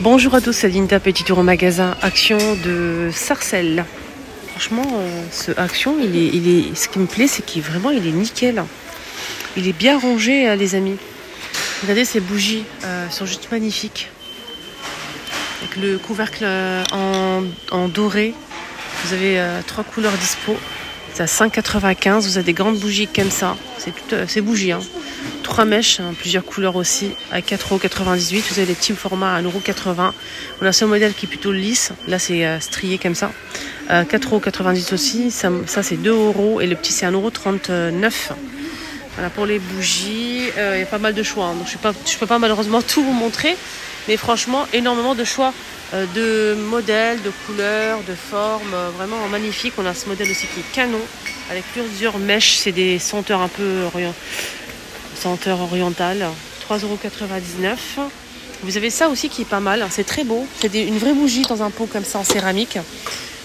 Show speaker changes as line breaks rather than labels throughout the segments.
Bonjour à tous, c'est Linda, petit tour au magasin Action de Sarcelles. Franchement, ce Action, ce qui me plaît, c'est qu'il il est nickel. Il est bien rangé, les amis. Regardez ces bougies, sont juste magnifiques. Avec le couvercle en doré. Vous avez 3 couleurs dispo. C'est à 5,95 €. Vous avez des grandes bougies comme ça. C'est toutes ces bougies. 3 mèches, plusieurs couleurs aussi, à 4,98 €. Vous avez les petits formats à 1,80 €. On a ce modèle qui est plutôt lisse. Là, c'est strié comme ça. 4,98 € aussi. Ça c'est 2 € et le petit, c'est 1,39 €. Voilà pour les bougies. Il y a pas mal de choix. Donc, je peux pas malheureusement tout vous montrer. Mais franchement, énormément de choix de modèles, de couleurs, de formes. Vraiment magnifique. On a ce modèle aussi qui est canon avec plusieurs mèches. C'est des senteurs un peu senteur orientale, 3,99 €. Vous avez ça aussi qui est pas mal, c'est très beau. C'est une vraie bougie dans un pot comme ça en céramique.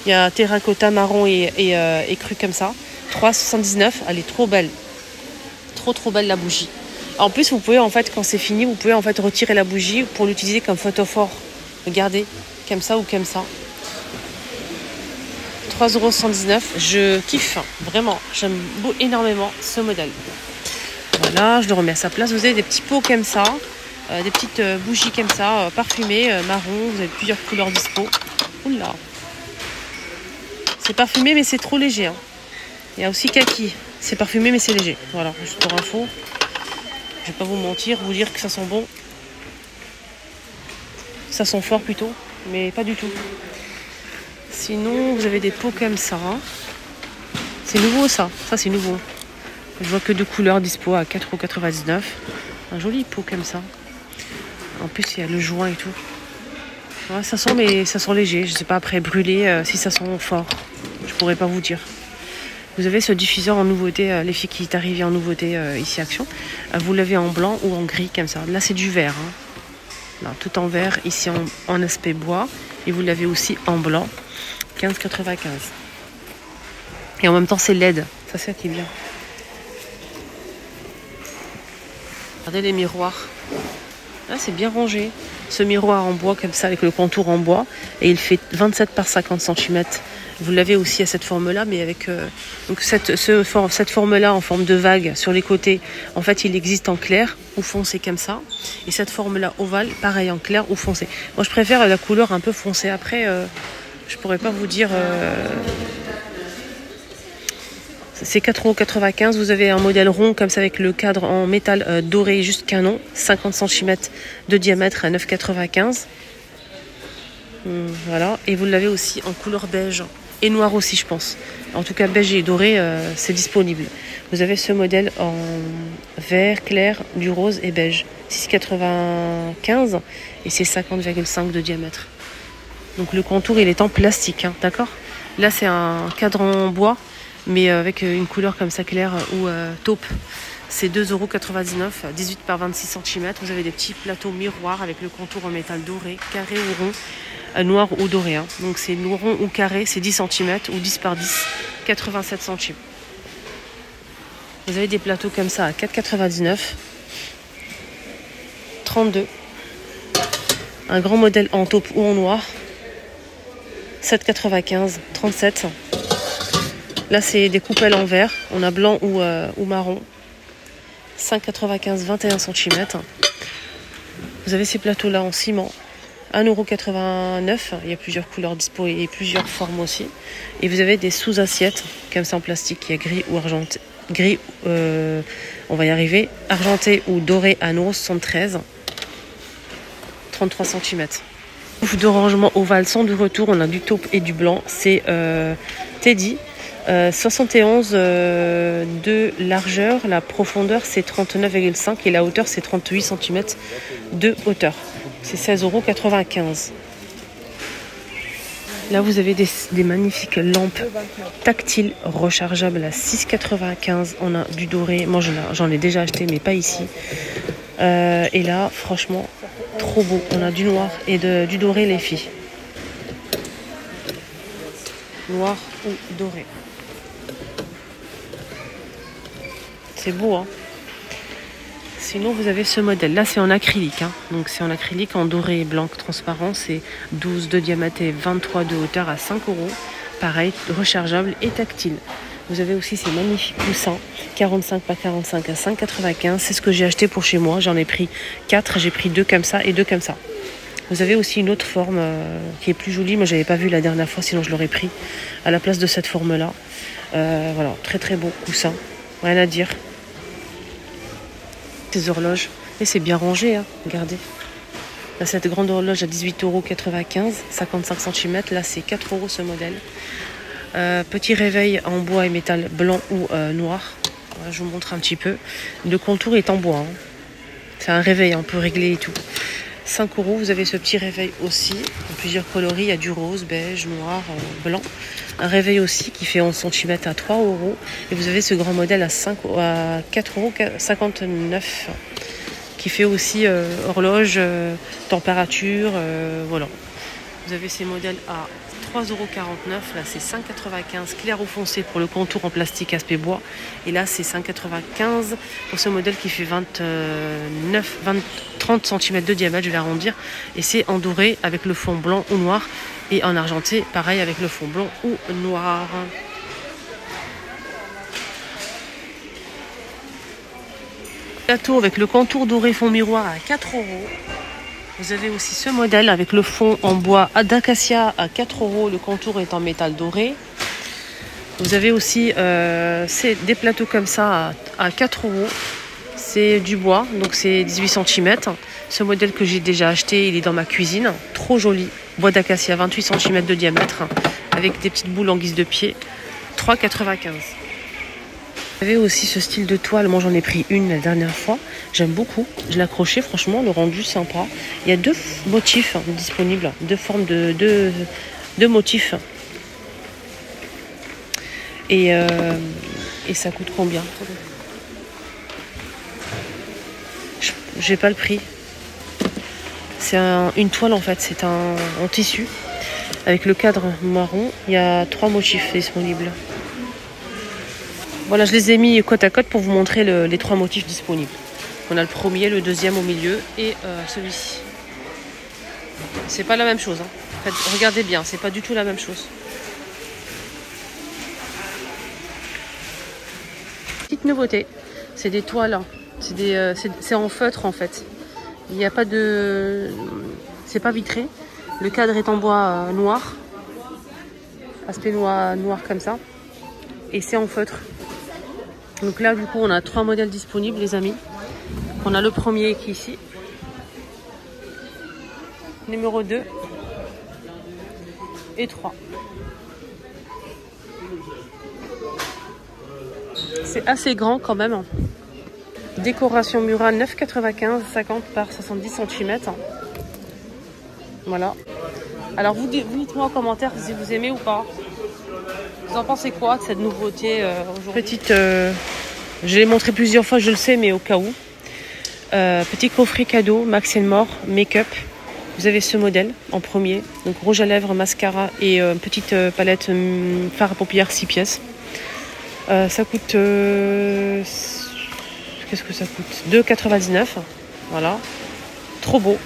Il y a terracotta marron et cru comme ça. 3,79 €. Elle est trop belle. Trop belle la bougie. En plus, vous pouvez en fait, quand c'est fini, vous pouvez en fait retirer la bougie pour l'utiliser comme photophore. Regardez, comme ça ou comme ça. 3,79 €. Je kiffe, vraiment. J'aime énormément ce modèle. Voilà, je le remets à sa place. Vous avez des petits pots comme ça, des petites bougies comme ça, parfumées, marron. Vous avez plusieurs couleurs dispo. Oula, c'est parfumé mais c'est trop léger. Il y a aussi kaki. C'est parfumé mais c'est léger. Voilà, juste pour info. Je vais pas vous mentir, vous dire que ça sent bon. Ça sent fort plutôt, mais pas du tout. Sinon, vous avez des pots comme ça. C'est nouveau ça. Ça c'est nouveau. Je vois que 2 couleurs dispo à 4,99 €. Un joli pot comme ça. En plus, il y a le joint et tout. Ouais, ça sent, mais ça sent léger. Je ne sais pas après brûler si ça sent fort. Je pourrais pas vous dire. Vous avez ce diffuseur en nouveauté, les filles qui est arrivé en nouveauté ici Action. Vous l'avez en blanc ou en gris comme ça. Là, c'est du vert. Là, tout en vert, ici en aspect bois. Et vous l'avez aussi en blanc, 15,95 €. Et en même temps, c'est LED. Ça, c'est ça qui est bien. Regardez les miroirs. Là, c'est bien rangé. Ce miroir en bois comme ça, avec le contour en bois. Et il fait 27 par 50 cm. Vous l'avez aussi à cette forme-là, mais avec donc cette forme-là en forme de vague sur les côtés. En fait, il existe en clair ou foncé comme ça. Et cette forme-là ovale, pareil en clair ou foncé. Moi, je préfère la couleur un peu foncée. Après, je pourrais pas vous dire... C'est 4,95 €. Vous avez un modèle rond comme ça avec le cadre en métal doré juste canon. 50 cm de diamètre à 9,95 €. Voilà. Et vous l'avez aussi en couleur beige. Et noir aussi, je pense. En tout cas, beige et doré, c'est disponible. Vous avez ce modèle en vert clair, du rose et beige. 6,95 € et c'est 50,5 de diamètre. Donc le contour, il est en plastique, d'accord? Là, c'est un cadre en bois, mais avec une couleur comme ça claire ou taupe. C'est 2,99 €, 18 par 26 cm. Vous avez des petits plateaux miroirs avec le contour en métal doré, carré ou rond, noir ou doré. Donc c'est rond ou carré, c'est 10 cm ou 10 par 10, 87 centimes. Vous avez des plateaux comme ça à 4,99 €, 32. Un grand modèle en taupe ou en noir, 7,95 €, 37. Là, c'est des coupelles en verre. On a blanc ou marron. 5,95 €, 21 cm. Vous avez ces plateaux-là en ciment. 1,89 €. Il y a plusieurs couleurs dispo et plusieurs formes aussi. Et vous avez des sous-assiettes, comme ça en plastique. Il y a gris ou argenté. Gris, on va y arriver. Argenté ou doré à 1,73 €. 33 cm. De rangement ovale sont de retour. On a du taupe et du blanc. C'est Teddy. 71 de largeur, la profondeur c'est 39,5 et la hauteur c'est 38 cm de hauteur. C'est 16,95 €. Là vous avez des magnifiques lampes tactiles rechargeables à 6,95 €. On a du doré, moi j'en ai déjà acheté mais pas ici. Et là franchement trop beau. On a du noir et du doré les filles. Noir ou doré. C'est beau, Sinon, vous avez ce modèle. Là, c'est en acrylique. Hein. Donc, c'est en acrylique, en doré et blanc transparent. C'est 12 de diamètre et 23 de hauteur à 5 €. Pareil, rechargeable et tactile. Vous avez aussi ces magnifiques coussins, 45 par 45 à 5,95 €. C'est ce que j'ai acheté pour chez moi. J'en ai pris 4. J'ai pris 2 comme ça et 2 comme ça. Vous avez aussi une autre forme qui est plus jolie. Moi, je n'avais pas vu la dernière fois, sinon je l'aurais pris à la place de cette forme-là. Voilà, très très beau coussin. Rien à dire. Ces horloges. Et c'est bien rangé, hein. Regardez. Là, cette grande horloge à 18,95 €, 55 cm. Là, c'est 4 € ce modèle. Petit réveil en bois et métal blanc ou noir. Voilà, je vous montre un petit peu. Le contour est en bois. Hein. C'est un réveil, on peut régler et tout. 5 €, vous avez ce petit réveil aussi, en plusieurs coloris, il y a du rose, beige, noir, blanc. Un réveil aussi qui fait 11 cm à 3 €. Et vous avez ce grand modèle à 4,59 € qui fait aussi horloge, température, voilà. Vous avez ces modèles à 3,49 €, là c'est 5,95 € clair ou foncé pour le contour en plastique aspect bois. Et là c'est 5,95 € pour ce modèle qui fait 30 cm de diamètre, je vais arrondir. Et c'est en doré avec le fond blanc ou noir. Et en argenté, pareil avec le fond blanc ou noir. Plateau avec le contour doré fond miroir à 4 €. Vous avez aussi ce modèle avec le fond en bois d'acacia à 4 €. Le contour est en métal doré. Vous avez aussi des plateaux comme ça à 4 €. C'est du bois, donc c'est 18 cm. Ce modèle que j'ai déjà acheté, il est dans ma cuisine. Trop joli. Bois d'acacia, 28 cm de diamètre, avec des petites boules en guise de pied. 3,95 €. Vous avez aussi ce style de toile. Moi, j'en ai pris une la dernière fois. J'aime beaucoup. Je l'ai accroché, franchement, le rendu sympa. Il y a 2 motifs disponibles, 2 formes de 2 motifs. Et ça coûte combien? J'ai pas le prix. C'est une toile en fait, c'est en tissu. Avec le cadre marron, il y a 3 motifs disponibles. Voilà, je les ai mis côte à côte pour vous montrer les 3 motifs disponibles. On a le premier, le deuxième au milieu et celui-ci. C'est pas la même chose. Hein. En fait, regardez bien, c'est pas du tout la même chose. Petite nouveauté, c'est des toiles. C'est en feutre en fait. Il n'y a pas de... C'est pas vitré. Le cadre est en bois noir. Aspect noir comme ça. Et c'est en feutre. Donc là du coup on a 3 modèles disponibles les amis. On a le premier qui est ici. Numéro 2. Et 3. C'est assez grand quand même. Décoration murale 9,95 €, 50 par 70 cm. Voilà. Alors vous dites-moi en commentaire si vous aimez ou pas. Vous en pensez quoi de cette nouveauté aujourd'hui? Petite, je l'ai montré plusieurs fois, je le sais, mais au cas où. Petit coffret cadeau, Max & More, make-up. Vous avez ce modèle en premier. Donc rouge à lèvres, mascara et petite palette fard à paupières 6 pièces. Ça coûte... qu'est-ce que ça coûte? 2,99 €. Voilà. Trop beau.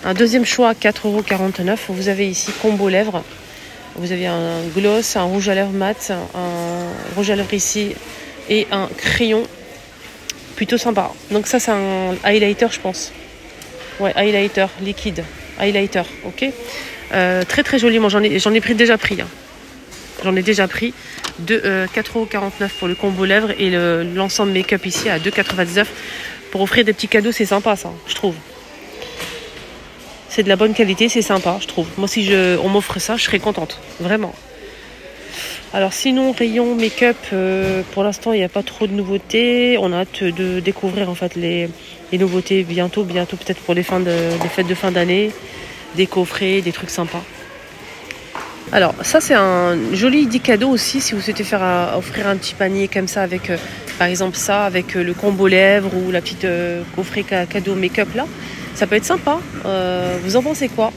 Un deuxième choix, 4,49 €. Vous avez ici combo lèvres. Vous avez un gloss, un rouge à lèvres mat, un rouge à lèvres ici et un crayon. Plutôt sympa. Donc ça, c'est un highlighter, je pense. Ouais, highlighter, liquide. Highlighter, ok. Très très joli. Moi, j'en ai déjà pris. Hein. J'en ai déjà pris. 4,49 € pour le combo lèvres et l'ensemble make-up ici à 2,99 €. Pour offrir des petits cadeaux, c'est sympa ça, je trouve. C'est de la bonne qualité, c'est sympa, je trouve. Moi, si on m'offre ça, je serais contente, vraiment. Alors sinon, rayon make-up, pour l'instant, il n'y a pas trop de nouveautés. On a hâte de découvrir en fait les nouveautés bientôt peut-être pour les fêtes de fin d'année, des coffrets, des trucs sympas. Alors ça c'est un joli idée cadeau aussi si vous souhaitez offrir un petit panier comme ça avec par exemple ça avec le combo lèvres ou la petite coffret cadeau make-up là. Ça peut être sympa. Vous en pensez quoi?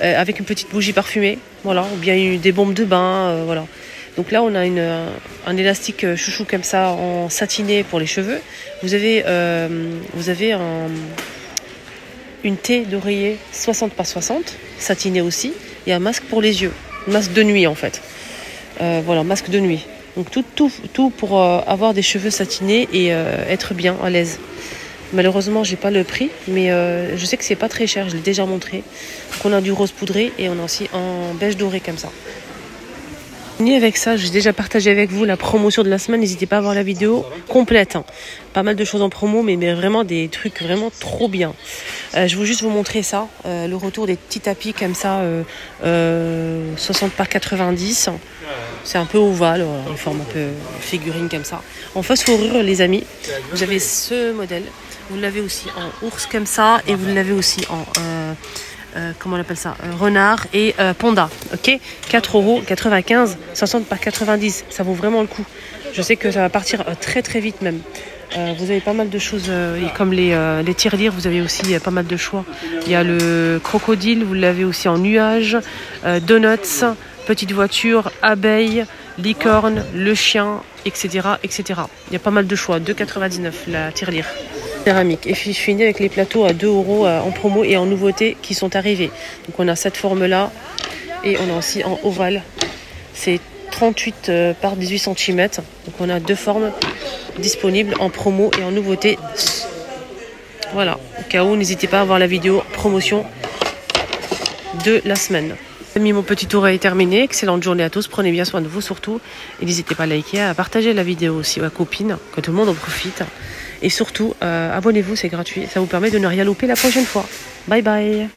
Avec une petite bougie parfumée, voilà, ou bien des bombes de bain, voilà. Donc là, on a un élastique chouchou comme ça en satiné pour les cheveux. Vous avez une thé d'oreiller 60 par 60, satiné aussi. Il y a un masque pour les yeux, un masque de nuit en fait. Voilà, masque de nuit. Donc tout pour avoir des cheveux satinés et être bien à l'aise. Malheureusement, j'ai pas le prix, mais je sais que c'est pas très cher, je l'ai déjà montré. Donc on a du rose poudré et on a aussi en beige doré comme ça. Ni avec ça, j'ai déjà partagé avec vous la promotion de la semaine. N'hésitez pas à voir la vidéo complète. Hein. Pas mal de choses en promo, mais vraiment des trucs vraiment trop bien. Je veux juste vous montrer ça. Le retour des petits tapis comme ça, 60 par 90. C'est un peu ovale, une forme un peu figurine comme ça. En fausse fourrure, les amis, vous avez ce modèle. Vous l'avez aussi en ours comme ça et vous l'avez aussi en... comment on appelle ça, renard et panda, ok, 4,95 €, 60 par 90, ça vaut vraiment le coup. Je sais que ça va partir très très vite même. Vous avez pas mal de choses, comme les tirelires, vous avez aussi pas mal de choix. Il y a le crocodile, vous l'avez aussi en nuage, donuts, petite voiture, abeille, licorne, le chien, etc., etc. Il y a pas mal de choix, 2,99 € la tirelire. Céramique. Et je finis avec les plateaux à 2 € en promo et en nouveautés qui sont arrivés. Donc on a cette forme là et on a aussi en ovale. C'est 38 par 18 cm. Donc on a deux formes disponibles en promo et en nouveauté. Voilà. Au cas où, n'hésitez pas à voir la vidéo promotion de la semaine. Mon petit tour est terminé. Excellente journée à tous. Prenez bien soin de vous surtout. Et n'hésitez pas à liker, à partager la vidéo aussi à copines, que tout le monde en profite. Et surtout, abonnez-vous, c'est gratuit. Ça vous permet de ne rien louper la prochaine fois. Bye bye.